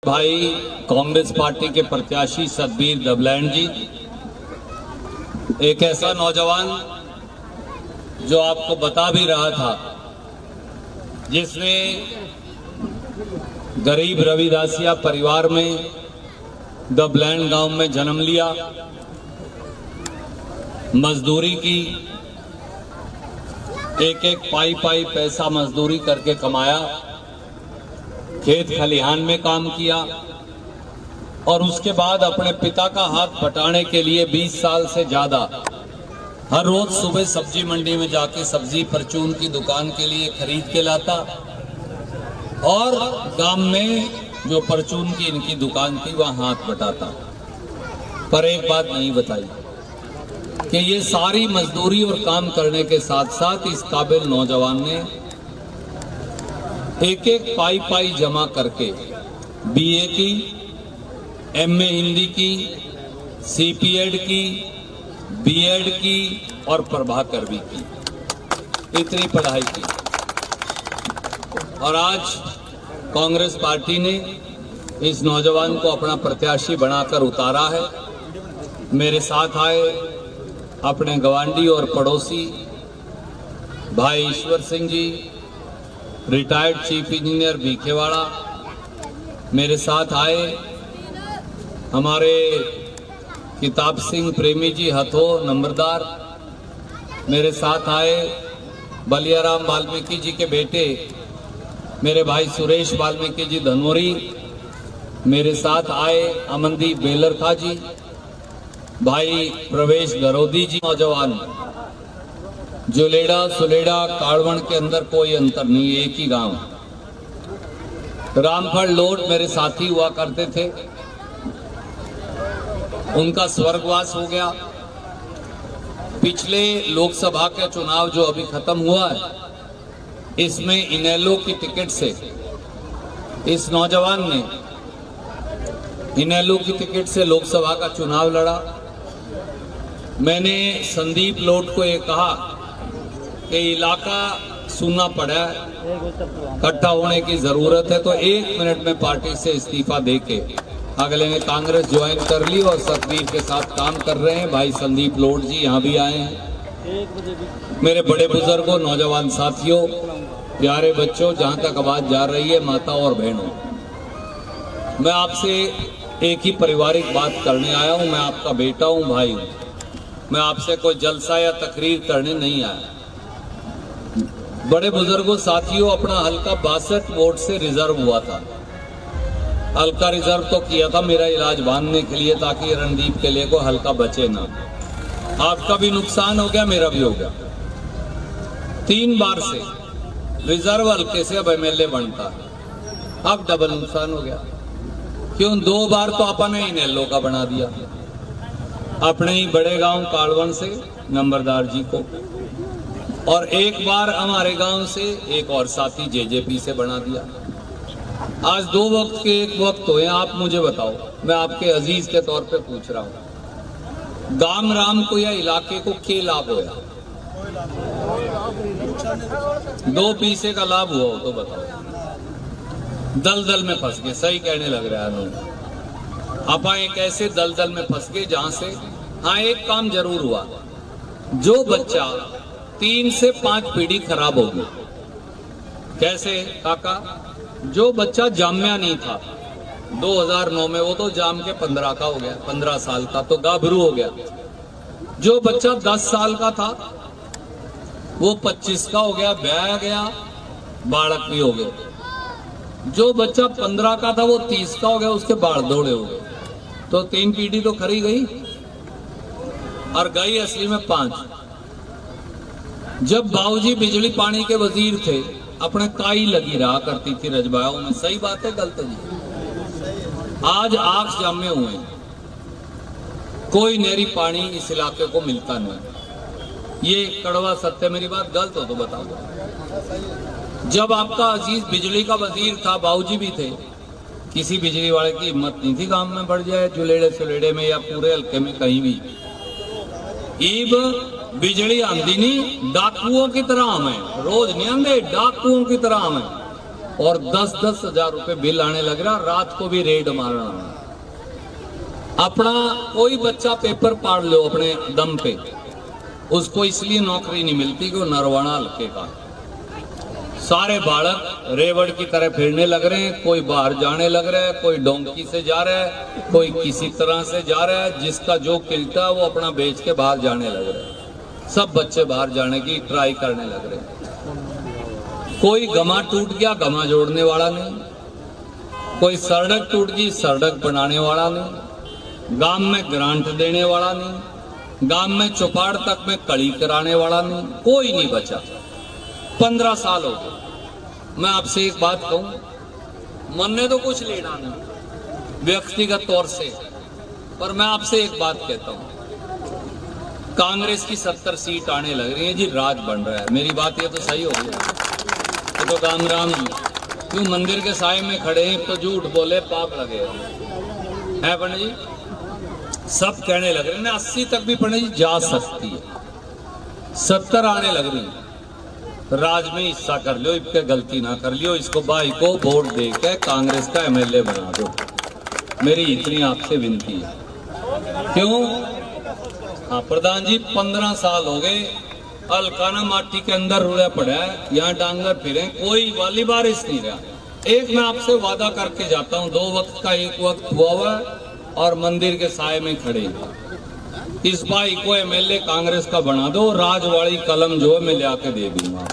भाई कांग्रेस पार्टी के प्रत्याशी सतबीर दबलैंड जी, एक ऐसा नौजवान जो आपको बता भी रहा था, जिसने गरीब रविदासिया परिवार में दबलैंड गांव में जन्म लिया, मजदूरी की, एक एक पाई पाई पैसा मजदूरी करके कमाया, खेत खलिहान में काम किया और उसके बाद अपने पिता का हाथ बटाने के लिए 20 साल से ज्यादा हर रोज सुबह सब्जी मंडी में जाके सब्जी परचून की दुकान के लिए खरीद के लाता और गांव में जो परचून की इनकी दुकान थी वहां हाथ बटाता। पर एक बात नहीं बताई कि ये सारी मजदूरी और काम करने के साथ साथ इस काबिल नौजवान ने एक एक पाई पाई जमा करके बीए की, एमए हिंदी की, सीपीएड की, बीएड की और प्रभाकर भी की, इतनी पढ़ाई की। और आज कांग्रेस पार्टी ने इस नौजवान को अपना प्रत्याशी बनाकर उतारा है। मेरे साथ आए अपने गवांडी और पड़ोसी भाई Ishwar Singh ji, retired chief engineer बीखेवाड़ा, मेरे साथ आए हमारे किताब सिंह प्रेमी जी हथो नंबरदार, मेरे साथ आए बलियाराम वाल्मीकि जी के बेटे मेरे भाई सुरेश वाल्मीकि जी धनोरी, मेरे साथ आए अमनदीप बेलरखा जी, भाई प्रवेश गरोदी जी। नौजवान जुलेड़ा सुलेड़ा काड़वण के अंदर कोई अंतर नहीं, एक ही गांव। रामफल लोट मेरे साथी हुआ करते थे, उनका स्वर्गवास हो गया। पिछले लोकसभा का चुनाव जो अभी खत्म हुआ है, इसमें इनेलो की टिकट से इस नौजवान ने इनेलो की टिकट से लोकसभा का चुनाव लड़ा। मैंने संदीप लोट को ये कहा कि इलाका सुनना पड़ा है, इकट्ठा होने की जरूरत है, तो 1 मिनट में पार्टी से इस्तीफा देके अगले ने कांग्रेस ज्वाइन कर ली और सतबीर के साथ काम कर रहे हैं। भाई संदीप लोट जी यहाँ भी आए हैं। मेरे बड़े बुजुर्गों, नौजवान साथियों, प्यारे बच्चों, जहां तक आवाज जा रही है, माता और बहनों, मैं आपसे एक ही पारिवारिक बात करने आया हूं। मैं आपका बेटा हूं, भाई हूं। मैं आपसे कोई जलसा या तकरीर करने नहीं आया। बड़े बुजुर्गों, साथियों, अपना हल्का 62 वोट से रिजर्व हुआ था। हल्का रिजर्व तो किया था मेरा इलाज बांधने के लिए, ताकि रणदीप के लिए को हल्का बचे ना। आपका भी नुकसान हो गया, मेरा भी हो गया। 3 बार से रिजर्व हल्के से अब एमएलए बनता है, अब डबल नुकसान हो गया। क्यों? 2 बार तो अपने ही इनेलो का बना दिया, अपने ही बड़े गांव काड़वण से नंबरदार जी को, और 1 बार हमारे गांव से एक और साथी जेजेपी से बना दिया। आज 2 वक्त के एक वक्त हुए। आप मुझे बताओ, मैं आपके अजीज के तौर पे पूछ रहा हूं, गांव राम को या इलाके को क्या लाभ होया? 2 पैसे का लाभ हुआ हो तो बताओ। दलदल में फंस गए, सही कहने लग रहा है लोग। आप एक ऐसे दलदल में फंस गए जहां से, हाँ, एक काम जरूर हुआ, जो बच्चा 3 से 5 पीढ़ी खराब हो गई। कैसे काका? जो बच्चा जामिया नहीं था 2009 में, वो तो जाम के 15 का हो गया, 15 साल का तो गाभरू हो गया। जो बच्चा 10 साल का था वो 25 का हो गया, ब्याह गया, बालक भी हो गए। जो बच्चा 15 का था वो 30 का हो गया, उसके बाल दौड़े हो गए। तो 3 पीढ़ी तो खरी गई, और गई असली में 5। जब बाबूजी बिजली पानी के वजीर थे, अपने काई लगी रहा करती थी रजबाओं में। सही बात है, गलत जी? आज आंख जामे हुए, कोई नहरी पानी इस इलाके को मिलता नहीं। ये कड़वा सत्य, मेरी बात गलत हो तो बताओ। जब आपका अजीज बिजली का वजीर था, बाबूजी भी थे, किसी बिजली वाले की हिम्मत नहीं थी गांव में बढ़ जाए, जुलेड़े सुलेड़े में या पूरे हल्के में कहीं भी। ईब बिजली आंदी नहीं, डाकुओं की तरह हमें रोज नहीं आंदे, डाकुओं की तरह हमें और 10-10 हजार रुपए बिल आने लग रहा, रात को भी रेड मारना। अपना कोई बच्चा पेपर पढ़ लो अपने दम पे, उसको इसलिए नौकरी नहीं मिलती कि वो नरवाना हल्के का। सारे बालक रेवड़ की तरह फिरने लग रहे हैं, कोई बाहर जाने लग रहा है, कोई डोंकी से जा रहा है, कोई किसी तरह से जा रहा है, जिसका जो किलता है वो अपना बेच के बाहर जाने लग रहा है। सब बच्चे बाहर जाने की ट्राई करने लग रहे हैं। कोई गमा टूट गया, गमा जोड़ने वाला नहीं, कोई सड़क टूट गई, सड़क बनाने वाला नहीं, गांव में ग्रांट देने वाला नहीं, गांव में चौपाड़ तक में कड़ी कराने वाला नहीं, कोई नहीं बचा। 15 साल हो गए। मैं आपसे एक बात कहूं, मन ने तो कुछ लेना नहीं व्यक्तिगत तौर से, पर मैं आपसे एक बात कहता हूं, कांग्रेस की 70 सीट आने लग रही है जी, राज बन रहा है। मेरी बात ये तो सही हो गई तो राम राम क्यों मंदिर के साए में खड़े हैं, तो झूठ बोले पाप लगे है पंडित जी। सब कहने लग रहे हैं 80 तक भी पंडित जी जा सकती है, 70 आने लग रही है। राज में हिस्सा कर लियो, इसके गलती ना कर लियो, इसको भाई को वोट दे के कांग्रेस का एमएलए बना दो, मेरी इतनी आपसे विनती है। क्यों? हाँ प्रधान जी, 15 साल हो गए, अलकाना माटी के अंदर रुड़ा पड़ा है, यहाँ डांगर फिरे, कोई वाली बारिश नहीं रहा। एक मैं आपसे वादा करके जाता हूँ, 2 वक्त का एक वक्त हुआ हुआ और मंदिर के साए में खड़े, इस भाई को एमएलए कांग्रेस का बना दो, राजवाड़ी कलम जो है मैं ले आके दे दूंगा।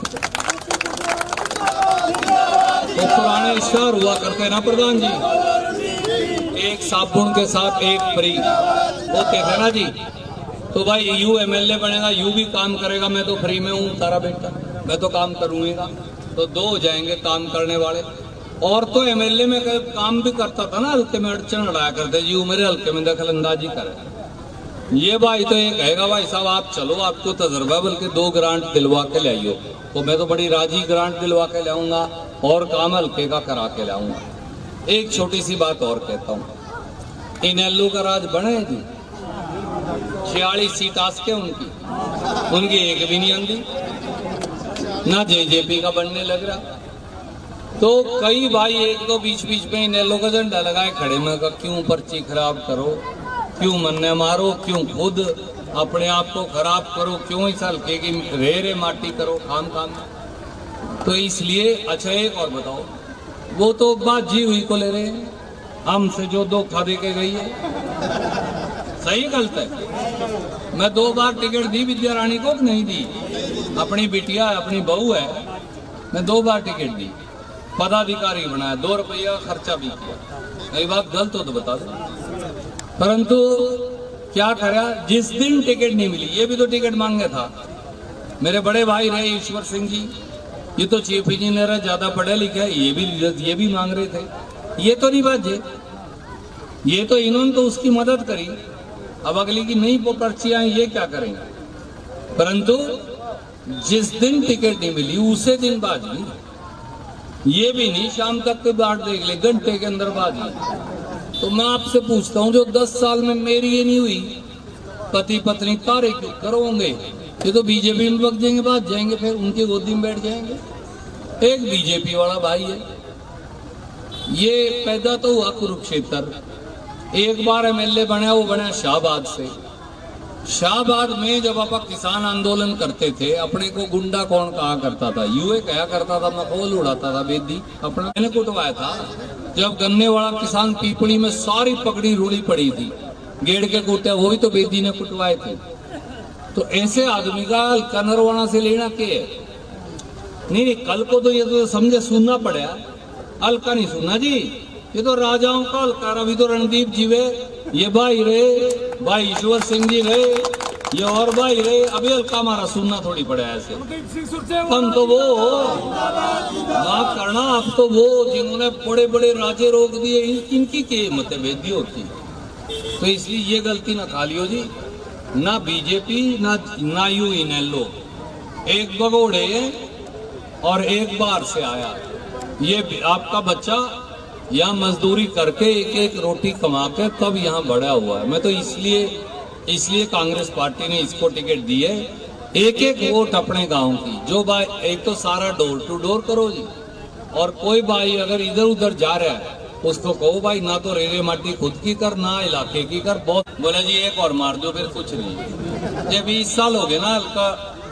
तो पुराने इश्तेहार हुआ करते ना प्रधान जी, एक साबुन के साथ एक फ्री होते थे ना जी। तो भाई यू एमएलए बनेगा, यू भी काम करेगा, मैं तो फ्री में हूँ तारा बेटा, मैं तो काम करूंगा, तो 2 हो जाएंगे काम करने वाले। और तो एमएलए में काम भी करता था ना, हल्के में अड़चन उड़ाया करते जी, मेरे हल्के में दखल अंदाजी करे। ये भाई तो ये कहेगा भाई साहब आप चलो, आपको तजर्बा, बल्कि 2 ग्रांट दिलवा के ले आइयो, तो मैं तो बड़ी राजी ग्रांट दिलवा के लाऊंगा और काम हल्के का करा के लाऊंगा। एक छोटी सी बात और कहता हूँ, इनेलो का राज बने जी, 46 सीट आसके उनकी एक भी नहीं आंदी, ना जेजेपी का बनने लग रहा। तो कई भाई एक तो बीच बीच में इनेलो का झंडा लगाए खड़े, में क्यों पर्ची खराब करो, क्यों मन्ने मारो, क्यों खुद अपने आप को खराब करो, क्यों इस हल्के की रे माटी करो खाम खाम। तो इसलिए अच्छा एक और बताओ, वो तो बाजी हुई को ले रहे हैं, हमसे जो धोखा दे के गई है, सही गलत है? मैं 2 बार टिकट दी विद्या रानी को, नहीं दी, अपनी बिटिया अपनी बहू है, मैं 2 बार टिकट दी, पदाधिकारी बनाया, 2 रुपया खर्चा भी किया। ये बात गलत हो तो बता दो। परंतु क्या करा, जिस दिन टिकट नहीं मिली, ये भी तो टिकट मांगे था, मेरे बड़े भाई रहे ईश्वर सिंह जी, ये तो चीफ इंजीनियर है, ज्यादा पढ़े लिखे है, ये भी मांग रहे थे, ये तो नहीं बाजे, ये तो इन्होंने तो उसकी मदद करी, अब अगली की नहीं पर्ची आई, ये क्या करेंगे। परंतु जिस दिन टिकट नहीं मिली उसे दिन बाजी, ये भी नहीं शाम तक के बाट देख ले, घंटे के अंदर बाजी। तो मैं आपसे पूछता हूँ, जो 10 साल में मेरी ये नहीं हुई, पति पत्नी तारे क्यों करोगे? ये तो बीजेपी में बग जाएंगे, बात जाएंगे, फिर उनकी गोदी में बैठ जाएंगे। एक बीजेपी वाला भाई है, ये पैदा तो हुआ कुरुक्षेत्र, एक बार एमएलए बना, वो बना शाहबाद से। शाहबाद में जब आप किसान आंदोलन करते थे, अपने को गुंडा कौन कहा करता था, यूए कहा करता था, मखौल उड़ाता था, बेदी अपना मैंने कुटवाया था। जब गन्ने वाला किसान पीपड़ी में सारी पकड़ी रूढ़ी पड़ी थी, गेड़ के कुटे, वो भी तो बेदी ने कुटवाए थे। तो ऐसे आदमी का हल्का नरवाना से लेना क्या है? नहीं, कल को तो ये तो समझे सुनना पड़ा, हल्का नहीं सुनना जी, ये तो राजाओं का हल्का। अभी तो रणदीप जी वे, ये भाई रहे, भाई ईश्वर सिंह जी रहे, ये और भाई रहे, अभी हल्का हमारा सुनना थोड़ी पड़ा ऐसे। हम तो वो माफ करना, आप तो वो जिन्होंने बड़े बड़े राजे रोक दिए, इनकी क्या मतभेदी होती। तो इसलिए ये गलती ना खा लियो जी, ना बीजेपी ना यू इनेलो, एक भगोड़े और एक बार से आया। ये आपका बच्चा यहाँ मजदूरी करके एक रोटी कमा के तब यहाँ बढ़ा हुआ है। मैं तो इसलिए कांग्रेस पार्टी ने इसको टिकट दी है। एक वोट अपने गांव की, जो भाई एक तो सारा डोर टू डोर करो जी, और कोई भाई अगर इधर उधर जा रहा है उसको कहो भाई ना तो रेरे माटी खुद की कर ना इलाके की कर। बहुत बोला जी एक और मार दो फिर कुछ नहीं। ये 20 साल हो गए ना, हल्का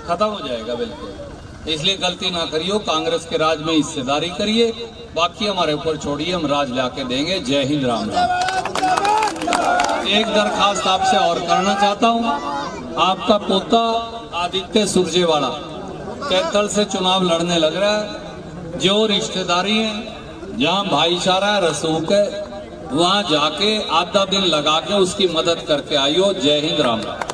खत्म हो जाएगा बिल्कुल। इसलिए गलती ना करियो, कांग्रेस के राज में हिस्सेदारी करिए, बाकी हमारे ऊपर छोड़िए, हम राज लाके देंगे। जय हिंद, राम राम। एक दरखास्त आपसे और करना चाहता हूँ। आपका पोता आदित्य सुरजेवाला कैथल से चुनाव लड़ने लग रहा है। जो रिश्तेदारी है, जहाँ भाईचारा रसूख है, वहाँ जाके आधा दिन लगा के उसकी मदद करके आइयो। जय हिंद, राम राम।